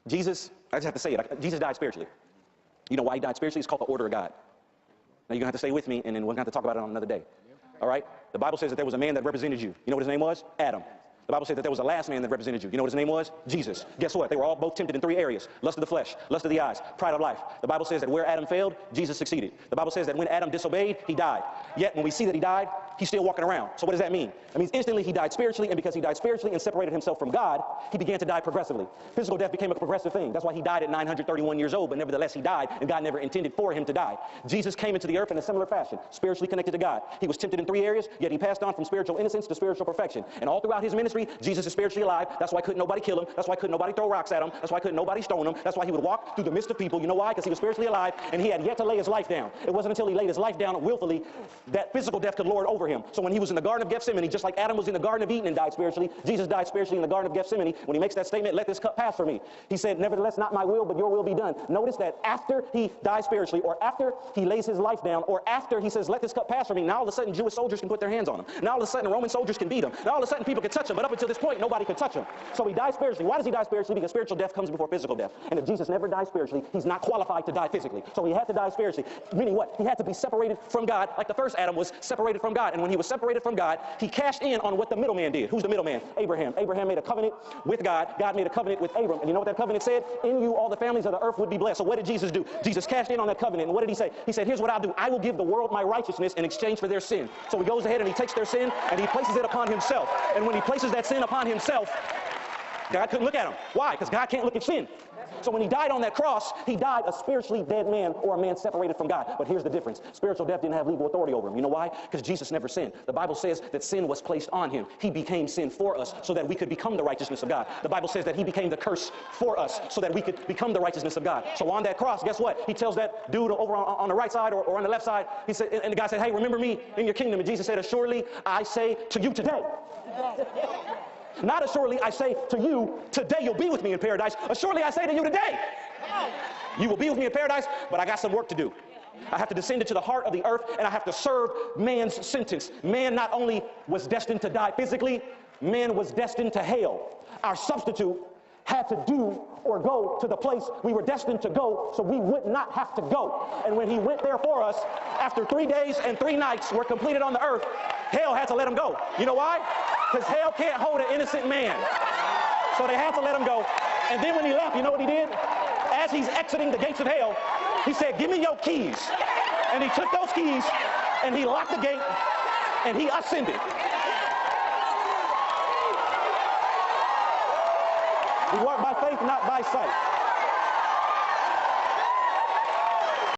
Jesus, I just have to say it, Jesus died spiritually. You know why he died spiritually? It's called the order of God. Now, you're going to have to stay with me, and then we're going to have to talk about it on another day. All right? The Bible says that there was a man that represented you. You know what his name was? Adam. The Bible says that there was a last man that represented you. You know what his name was? Jesus. Guess what? They were all both tempted in 3 areas. Lust of the flesh, lust of the eyes, pride of life. The Bible says that where Adam failed, Jesus succeeded. The Bible says that when Adam disobeyed, he died. Yet when we see that he died, he's still walking around. So what does that mean? It means instantly he died spiritually, and because he died spiritually and separated himself from God, he began to die progressively. Physical death became a progressive thing. That's why he died at 931 years old, but nevertheless he died, and God never intended for him to die. Jesus came into the earth in a similar fashion, spiritually connected to God. He was tempted in 3 areas, yet he passed on from spiritual innocence to spiritual perfection. And all throughout his ministry, Jesus is spiritually alive. That's why couldn't nobody kill him. That's why couldn't nobody throw rocks at him. That's why couldn't nobody stone him. That's why he would walk through the midst of people. You know why? Because he was spiritually alive, and he had yet to lay his life down. It wasn't until he laid his life down willfully that physical death could lord over him. So when he was in the Garden of Gethsemane, just like Adam was in the Garden of Eden and died spiritually, Jesus died spiritually in the Garden of Gethsemane. When he makes that statement, let this cup pass for me, he said, nevertheless, not my will, but your will be done. Notice that after he dies spiritually, or after he lays his life down, or after he says, let this cup pass for me, now all of a sudden Jewish soldiers can put their hands on him. Now all of a sudden Roman soldiers can beat him. Now all of a sudden people can touch him, but up until this point, nobody could touch him. So he dies spiritually. Why does he die spiritually? Because spiritual death comes before physical death. And if Jesus never died spiritually, he's not qualified to die physically. So he had to die spiritually. Meaning what? He had to be separated from God, like the first Adam was separated from God. And when he was separated from God, he cashed in on what the middleman did. Who's the middleman? Abraham. Abraham made a covenant with God. God made a covenant with Abram. And you know what that covenant said? In you all the families of the earth would be blessed. So what did Jesus do? Jesus cashed in on that covenant. And what did he say? He said, here's what I'll do. I will give the world my righteousness in exchange for their sin. So he goes ahead and he takes their sin and he places it upon himself. And when he places that sin upon himself, God couldn't look at him. Why? Because God can't look at sin. So when he died on that cross, he died a spiritually dead man, or a man separated from God. But here's the difference. Spiritual death didn't have legal authority over him. You know why? Because Jesus never sinned. The Bible says that sin was placed on him. He became sin for us so that we could become the righteousness of God. The Bible says that he became the curse for us so that we could become the righteousness of God. So on that cross, guess what? He tells that dude over on the right side or on the left side, he said, and the guy said, hey, remember me in your kingdom. And Jesus said, assuredly, I say to you today. Not assuredly, I say to you, today you'll be with me in paradise. Assuredly, I say to you today, you will be with me in paradise, but I got some work to do. I have to descend into the heart of the earth, and I have to serve man's sentence. Man not only was destined to die physically, man was destined to hell. Our substitute had to do or go to the place we were destined to go so we would not have to go. And when he went there for us, after 3 days and 3 nights were completed on the earth, hell had to let him go. You know why? Because hell can't hold an innocent man. So they had to let him go. And then when he left, you know what he did? As he's exiting the gates of hell, he said, give me your keys. And he took those keys and he locked the gate and he ascended. We walk by faith, not by sight.